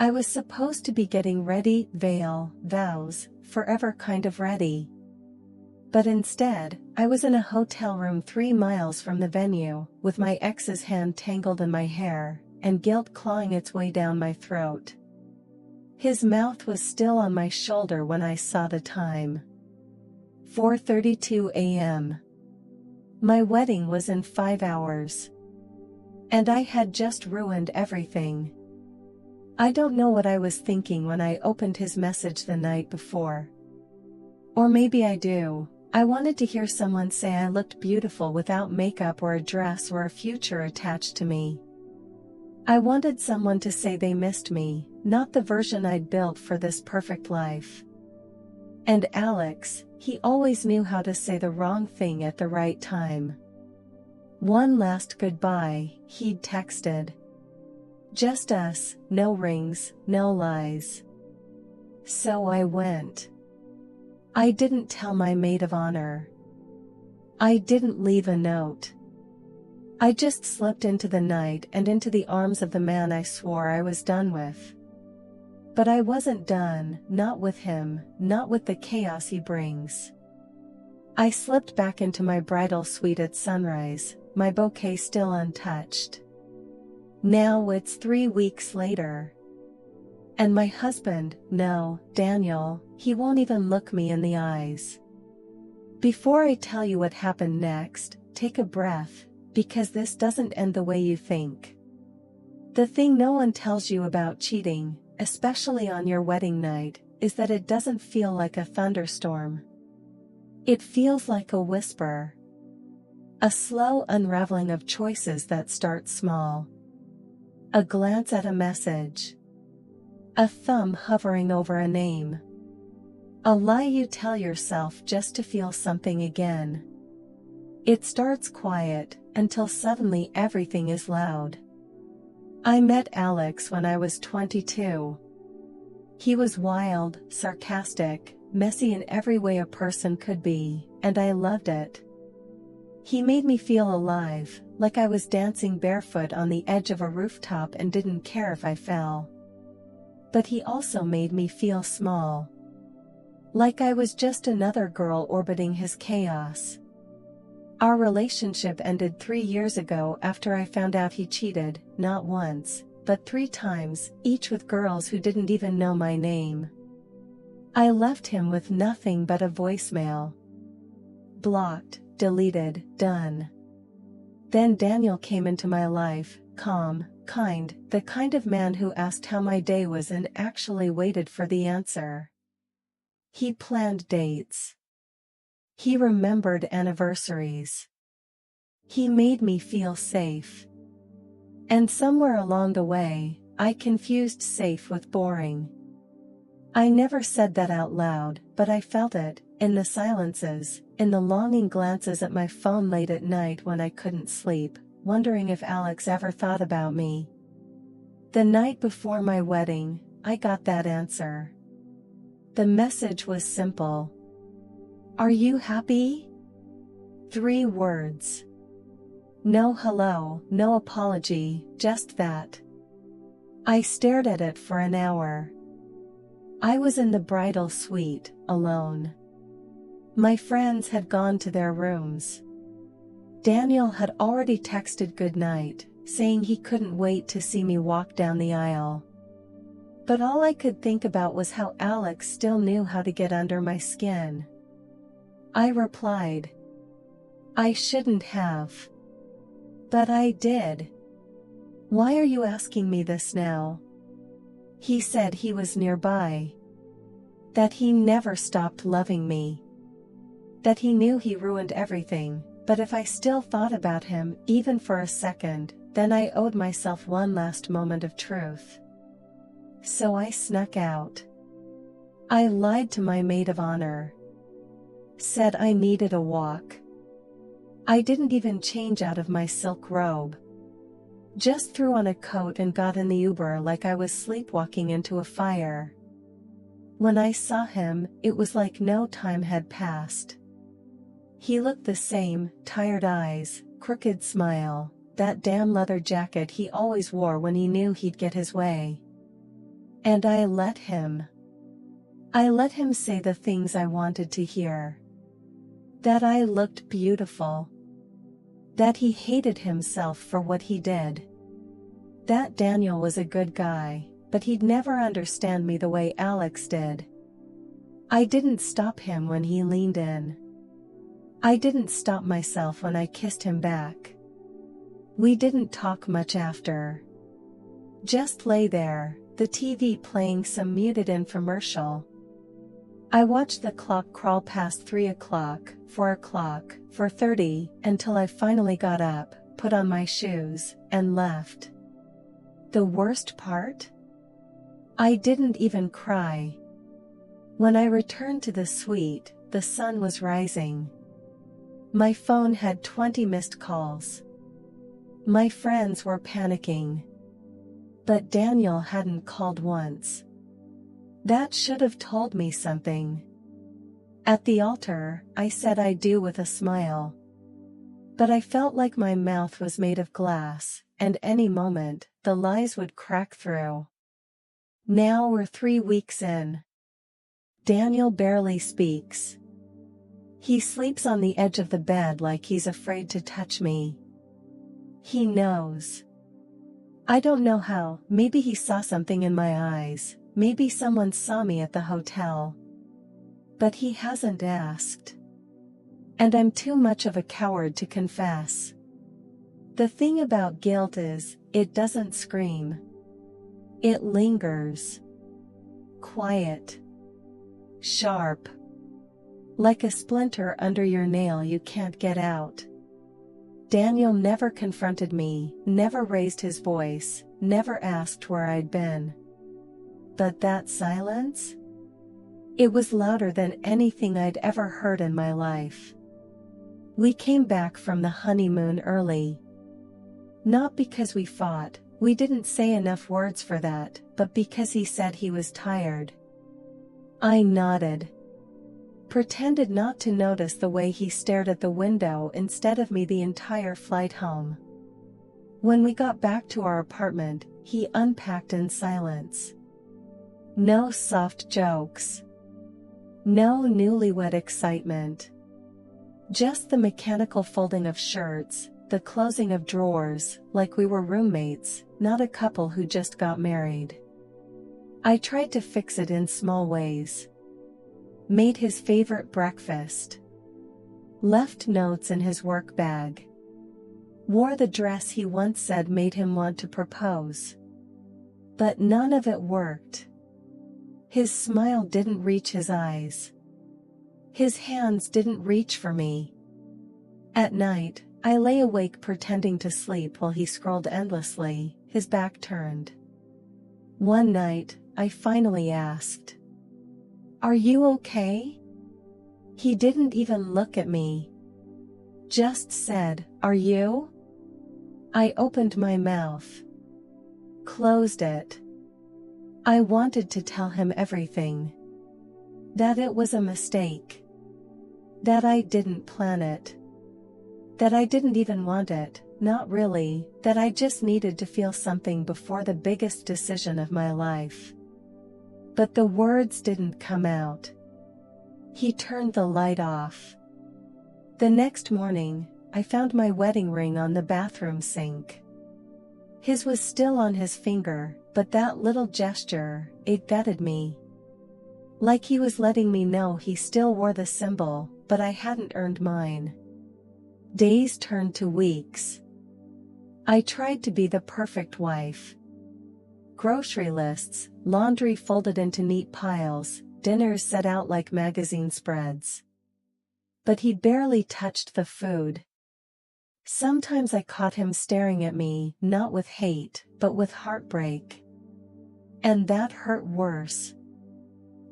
I was supposed to be getting ready, veil, vows, forever kind of ready. But instead, I was in a hotel room 3 miles from the venue, with my ex's hand tangled in my hair, and guilt clawing its way down my throat. His mouth was still on my shoulder when I saw the time. 4:32 a.m. My wedding was in 5 hours. And I had just ruined everything. I don't know what I was thinking when I opened his message the night before. Or maybe I do. I wanted to hear someone say I looked beautiful without makeup or a dress or a future attached to me. I wanted someone to say they missed me, not the version I'd built for this perfect life. And Alex, he always knew how to say the wrong thing at the right time. One last goodbye, he'd texted. Just us, no rings, no lies. So I went. I didn't tell my maid of honor. I didn't leave a note. I just slipped into the night and into the arms of the man I swore I was done with. But I wasn't done, not with him, not with the chaos he brings. I slipped back into my bridal suite at sunrise, my bouquet still untouched. Now it's 3 weeks later. And my husband, no, Daniel, he won't even look me in the eyes. Before I tell you what happened next, take a breath, because this doesn't end the way you think. The thing no one tells you about cheating, especially on your wedding night, is that it doesn't feel like a thunderstorm. It feels like a whisper. A slow unraveling of choices that start small. A glance at a message. A thumb hovering over a name. A lie you tell yourself just to feel something again. It starts quiet, until suddenly everything is loud. I met Alex when I was 22. He was wild, sarcastic, messy in every way a person could be, and I loved it. He made me feel alive, like I was dancing barefoot on the edge of a rooftop and didn't care if I fell. But he also made me feel small. Like I was just another girl orbiting his chaos. Our relationship ended 3 years ago after I found out he cheated, not once, but 3 times, each with girls who didn't even know my name. I left him with nothing but a voicemail. Blocked, deleted, done. Then Daniel came into my life, calm, kind, the kind of man who asked how my day was and actually waited for the answer. He planned dates. He remembered anniversaries. He made me feel safe. And somewhere along the way, I confused safe with boring. I never said that out loud, but I felt it, in the silences, in the longing glances at my phone late at night when I couldn't sleep, wondering if Alex ever thought about me. The night before my wedding, I got that answer. The message was simple. Are you happy? 3 words. No hello, no apology, just that. I stared at it for an hour. I was in the bridal suite, alone. My friends had gone to their rooms. Daniel had already texted goodnight, saying he couldn't wait to see me walk down the aisle. But all I could think about was how Alex still knew how to get under my skin. I replied. I shouldn't have. But I did. Why are you asking me this now? He said he was nearby. That he never stopped loving me. That he knew he ruined everything, but if I still thought about him, even for a second, then I owed myself one last moment of truth. So I snuck out. I lied to my maid of honor. Said I needed a walk. I didn't even change out of my silk robe. Just threw on a coat and got in the Uber like I was sleepwalking into a fire. When I saw him, it was like no time had passed. He looked the same, tired eyes, crooked smile, that damn leather jacket he always wore when he knew he'd get his way. And I let him. I let him say the things I wanted to hear. That I looked beautiful. That he hated himself for what he did. That Daniel was a good guy, but he'd never understand me the way Alex did. I didn't stop him when he leaned in. I didn't stop myself when I kissed him back. We didn't talk much after. Just lay there, the TV playing some muted infomercial. I watched the clock crawl past 3 o'clock, 4 o'clock, 4:30, until I finally got up, put on my shoes, and left. The worst part? I didn't even cry. When I returned to the suite, the sun was rising. My phone had 20 missed calls. My friends were panicking. But Daniel hadn't called once. That should have told me something. At the altar, I said I do with a smile. But I felt like my mouth was made of glass, and any moment, the lies would crack through. Now we're 3 weeks in. Daniel barely speaks. He sleeps on the edge of the bed like he's afraid to touch me. He knows. I don't know how, maybe he saw something in my eyes, maybe someone saw me at the hotel. But he hasn't asked. And I'm too much of a coward to confess. The thing about guilt is, it doesn't scream. It lingers. Quiet. Sharp. Like a splinter under your nail you can't get out. Daniel never confronted me, never raised his voice, never asked where I'd been. But that silence? It was louder than anything I'd ever heard in my life. We came back from the honeymoon early. Not because we fought, we didn't say enough words for that, but because he said he was tired. I nodded. Pretended not to notice the way he stared at the window instead of me the entire flight home. When we got back to our apartment, he unpacked in silence. No soft jokes. No newlywed excitement. Just the mechanical folding of shirts, the closing of drawers, like we were roommates, not a couple who just got married. I tried to fix it in small ways. Made his favorite breakfast. Left notes in his work bag. Wore the dress he once said made him want to propose. But none of it worked. His smile didn't reach his eyes. His hands didn't reach for me. At night, I lay awake pretending to sleep while he scrolled endlessly, his back turned. One night, I finally asked, "Are you okay?" He didn't even look at me. Just said, "Are you?" I opened my mouth. Closed it. I wanted to tell him everything. That it was a mistake. That I didn't plan it. That I didn't even want it, not really, that I just needed to feel something before the biggest decision of my life. But the words didn't come out. He turned the light off. The next morning, I found my wedding ring on the bathroom sink. His was still on his finger, but that little gesture, it gutted me. Like he was letting me know he still wore the symbol, but I hadn't earned mine. Days turned to weeks. I tried to be the perfect wife. Grocery lists, laundry folded into neat piles, dinners set out like magazine spreads. But he barely touched the food. Sometimes I caught him staring at me, not with hate, but with heartbreak. And that hurt worse.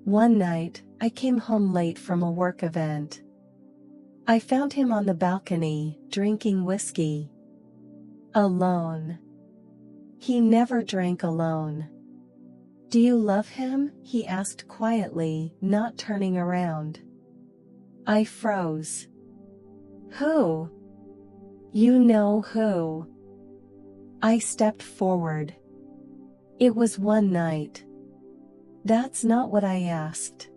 One night, I came home late from a work event. I found him on the balcony, drinking whiskey. Alone. He never drank alone. "Do you love him?" he asked quietly, not turning around. I froze. "Who?" "You know who." I stepped forward. It was one night. That's not what I asked.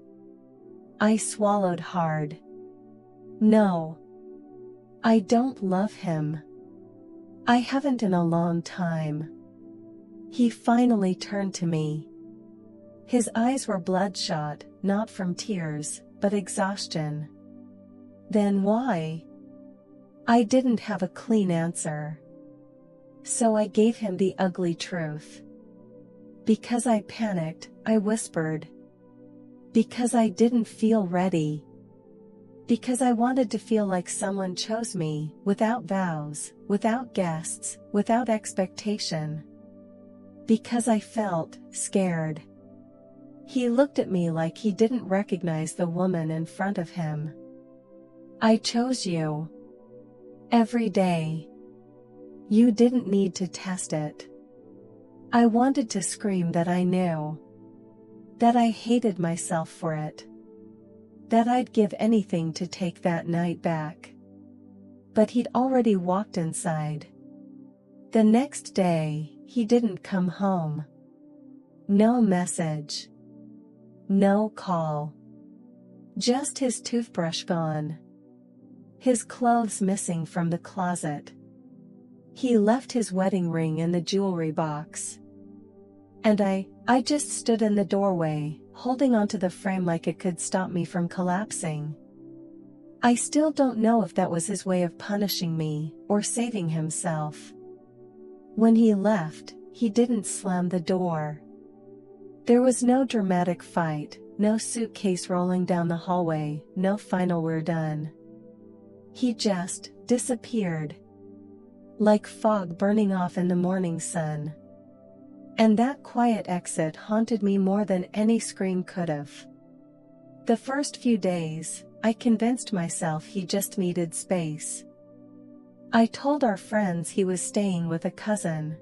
I swallowed hard. No. I don't love him. I haven't in a long time. He finally turned to me. His eyes were bloodshot, not from tears, but exhaustion. Then why? I didn't have a clean answer. So I gave him the ugly truth. Because I panicked, I whispered. Because I didn't feel ready. Because I wanted to feel like someone chose me, without vows, without guests, without expectation. Because I felt scared. He looked at me like he didn't recognize the woman in front of him. I chose you. Every day. You didn't need to test it. I wanted to scream that I knew. That I hated myself for it. That I'd give anything to take that night back. But he'd already walked inside. The next day, he didn't come home. No message. No call. Just his toothbrush gone. His clothes missing from the closet. He left his wedding ring in the jewelry box. And I just stood in the doorway, holding onto the frame like it could stop me from collapsing. I still don't know if that was his way of punishing me, or saving himself. When he left, he didn't slam the door. There was no dramatic fight, no suitcase rolling down the hallway, no final "we're done." He just disappeared. Like fog burning off in the morning sun. And that quiet exit haunted me more than any scream could have. The first few days, I convinced myself he just needed space. I told our friends he was staying with a cousin.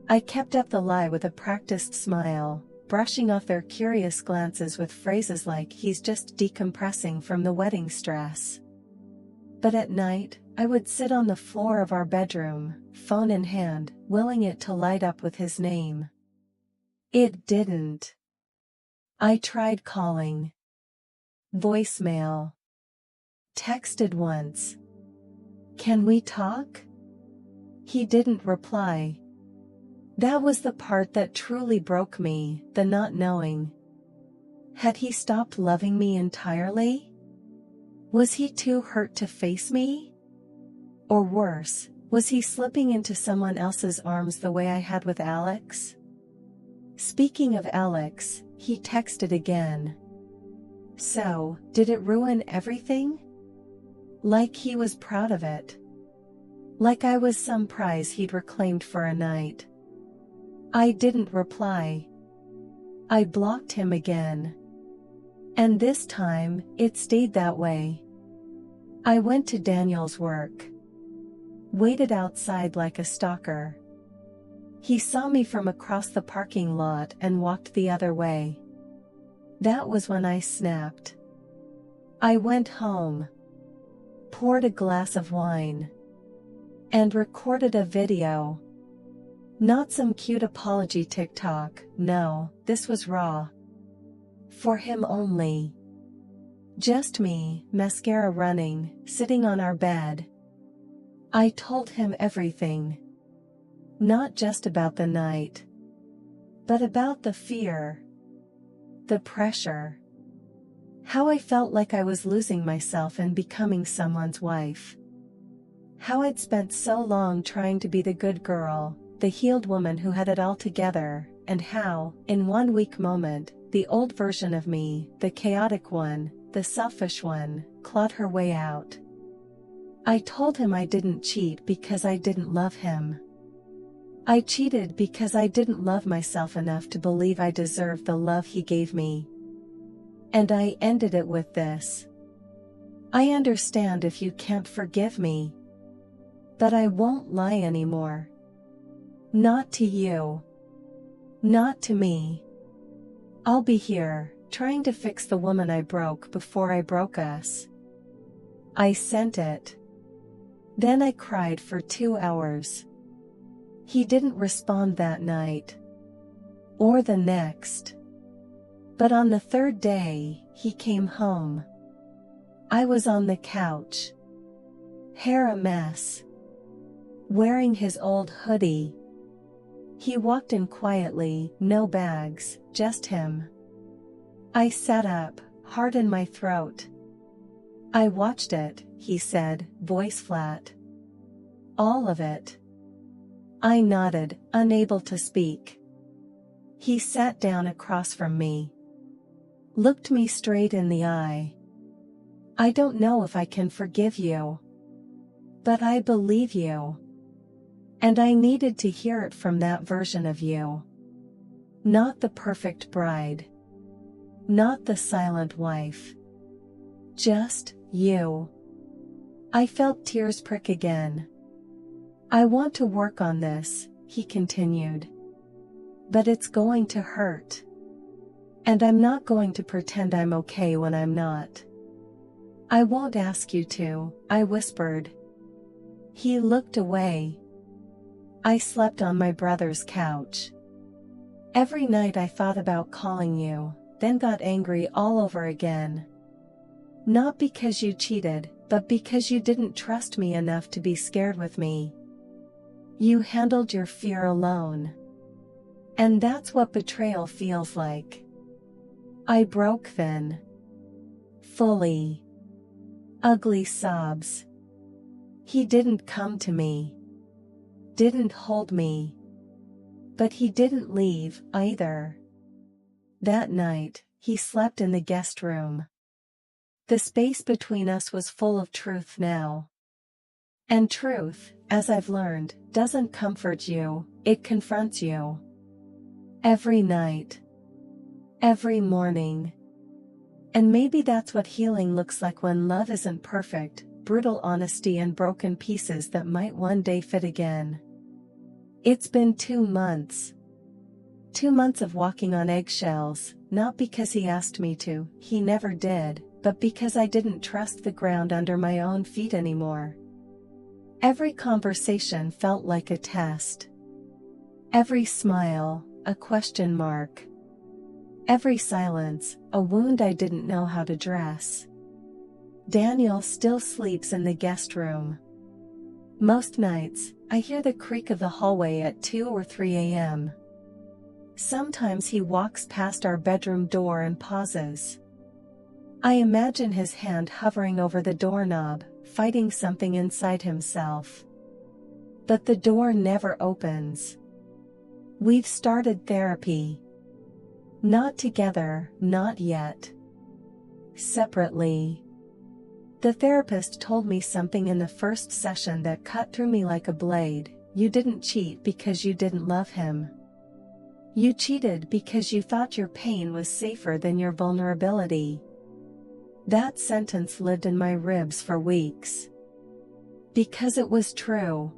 I kept up the lie with a practiced smile, brushing off their curious glances with phrases like "he's just decompressing from the wedding stress." But at night, I would sit on the floor of our bedroom, phone in hand, willing it to light up with his name. It didn't. I tried calling. Voicemail. Texted once. "Can we talk?" He didn't reply. That was the part that truly broke me, the not knowing. Had he stopped loving me entirely? Was he too hurt to face me? Or worse, was he slipping into someone else's arms the way I had with Alex? Speaking of Alex, he texted again. So, did it ruin everything? Like he was proud of it. Like I was some prize he'd reclaimed for a night. I didn't reply. I blocked him again. And this time, it stayed that way. I went to Daniel's work. Waited outside like a stalker. He saw me from across the parking lot and walked the other way. That was when I snapped. I went home. Poured a glass of wine. And recorded a video. Not some cute apology TikTok, no, this was raw. For him only. Just me, mascara running, sitting on our bed. I told him everything. Not just about the night. But about the fear. The pressure. How I felt like I was losing myself and becoming someone's wife. How I'd spent so long trying to be the good girl, the healed woman who had it all together, and how, in one weak moment, the old version of me, the chaotic one, the selfish one, clawed her way out. I told him I didn't cheat because I didn't love him. I cheated because I didn't love myself enough to believe I deserved the love he gave me. And I ended it with this. I understand if you can't forgive me. But I won't lie anymore. Not to you. Not to me. I'll be here, trying to fix the woman I broke before I broke us. I sent it. Then I cried for 2 hours. He didn't respond that night. Or the next. But on the third day, he came home. I was on the couch. Hair a mess. Wearing his old hoodie. He walked in quietly, no bags, just him. I sat up, heart in my throat. "I watched it," he said, voice flat. "All of it." I nodded, unable to speak. He sat down across from me. Looked me straight in the eye. "I don't know if I can forgive you. But I believe you. And I needed to hear it from that version of you. Not the perfect bride. Not the silent wife. Just you." I felt tears prick again. "I want to work on this," he continued. "But it's going to hurt. And I'm not going to pretend I'm okay when I'm not." "I won't ask you to," I whispered. He looked away. I slept on my brother's couch. Every night I thought about calling you, then got angry all over again. Not because you cheated, but because you didn't trust me enough to be scared with me. You handled your fear alone. And that's what betrayal feels like. I broke then. Fully. Ugly sobs. He didn't come to me. Didn't hold me. But he didn't leave, either. That night, he slept in the guest room. The space between us was full of truth now. And truth, as I've learned, doesn't comfort you, it confronts you. Every night. Every morning. And maybe that's what healing looks like when love isn't perfect, brutal honesty and broken pieces that might one day fit again. It's been 2 months. 2 months of walking on eggshells, not because he asked me to, he never did, but because I didn't trust the ground under my own feet anymore. Every conversation felt like a test. Every smile, a question mark. Every silence, a wound I didn't know how to dress. Daniel still sleeps in the guest room. Most nights, I hear the creak of the hallway at 2 or 3 a.m. Sometimes he walks past our bedroom door and pauses. I imagine his hand hovering over the doorknob, fighting something inside himself. But the door never opens. We've started therapy. Not together, not yet. Separately. The therapist told me something in the first session that cut through me like a blade. You didn't cheat because you didn't love him. You cheated because you thought your pain was safer than your vulnerability. That sentence lived in my ribs for weeks. Because it was true.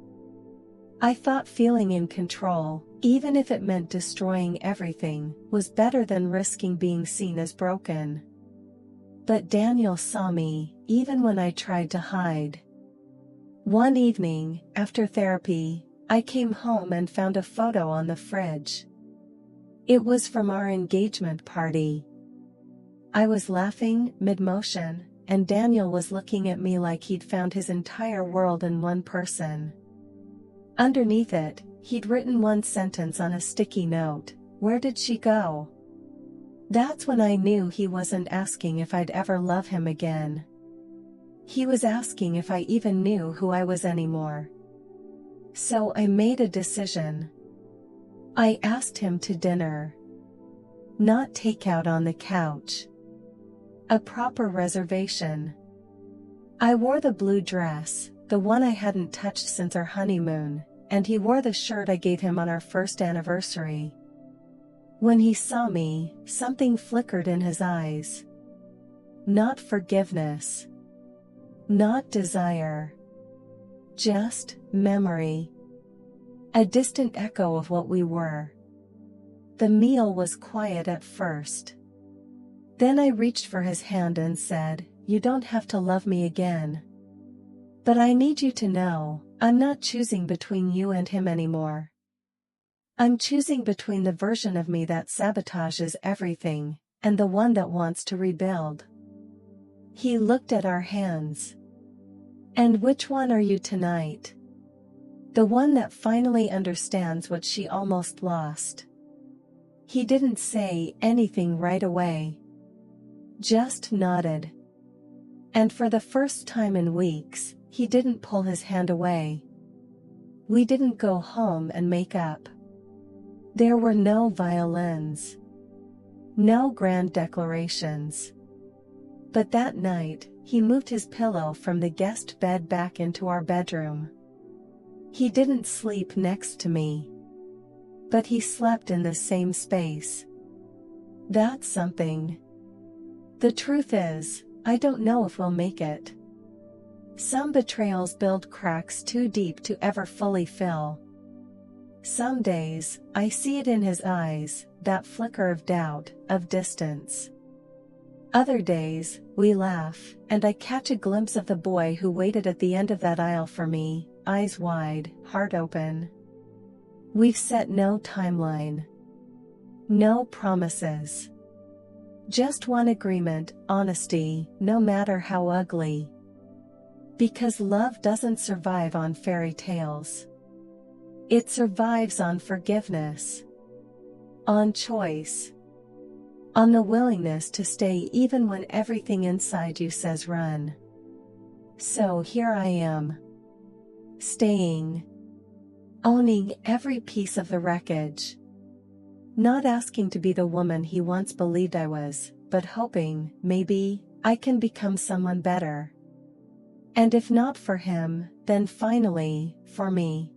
I thought feeling in control, even if it meant destroying everything, was better than risking being seen as broken. But Daniel saw me, even when I tried to hide. One evening, after therapy, I came home and found a photo on the fridge. It was from our engagement party. I was laughing, mid-motion, and Daniel was looking at me like he'd found his entire world in one person. Underneath it, he'd written one sentence on a sticky note: "Where did she go?" That's when I knew he wasn't asking if I'd ever love him again. He was asking if I even knew who I was anymore. So I made a decision. I asked him to dinner. Not takeout on the couch. A proper reservation. I wore the blue dress, the one I hadn't touched since our honeymoon, and he wore the shirt I gave him on our first anniversary. When he saw me, something flickered in his eyes. Not forgiveness. Not desire. Just memory. A distant echo of what we were. The meal was quiet at first. Then I reached for his hand and said, "You don't have to love me again. But I need you to know, I'm not choosing between you and him anymore. I'm choosing between the version of me that sabotages everything, and the one that wants to rebuild. He looked at our hands. And which one are you tonight? The one that finally understands what she almost lost. He didn't say anything right away. Just nodded. And for the first time in weeks, he didn't pull his hand away. We didn't go home and make up. There were no violins. No grand declarations. But that night, he moved his pillow from the guest bed back into our bedroom. He didn't sleep next to me. But he slept in the same space. That's something. The truth is, I don't know if we'll make it. Some betrayals build cracks too deep to ever fully fill. Some days, I see it in his eyes, that flicker of doubt, of distance. Other days, we laugh, and I catch a glimpse of the boy who waited at the end of that aisle for me, eyes wide, heart open. We've set no timeline. No promises. Just one agreement, honesty, no matter how ugly. Because love doesn't survive on fairy tales. It survives on forgiveness. On choice. On the willingness to stay even when everything inside you says run. So here I am. Staying. Owning every piece of the wreckage. Not asking to be the woman he once believed I was, but hoping, maybe, I can become someone better. And if not for him, then finally, for me.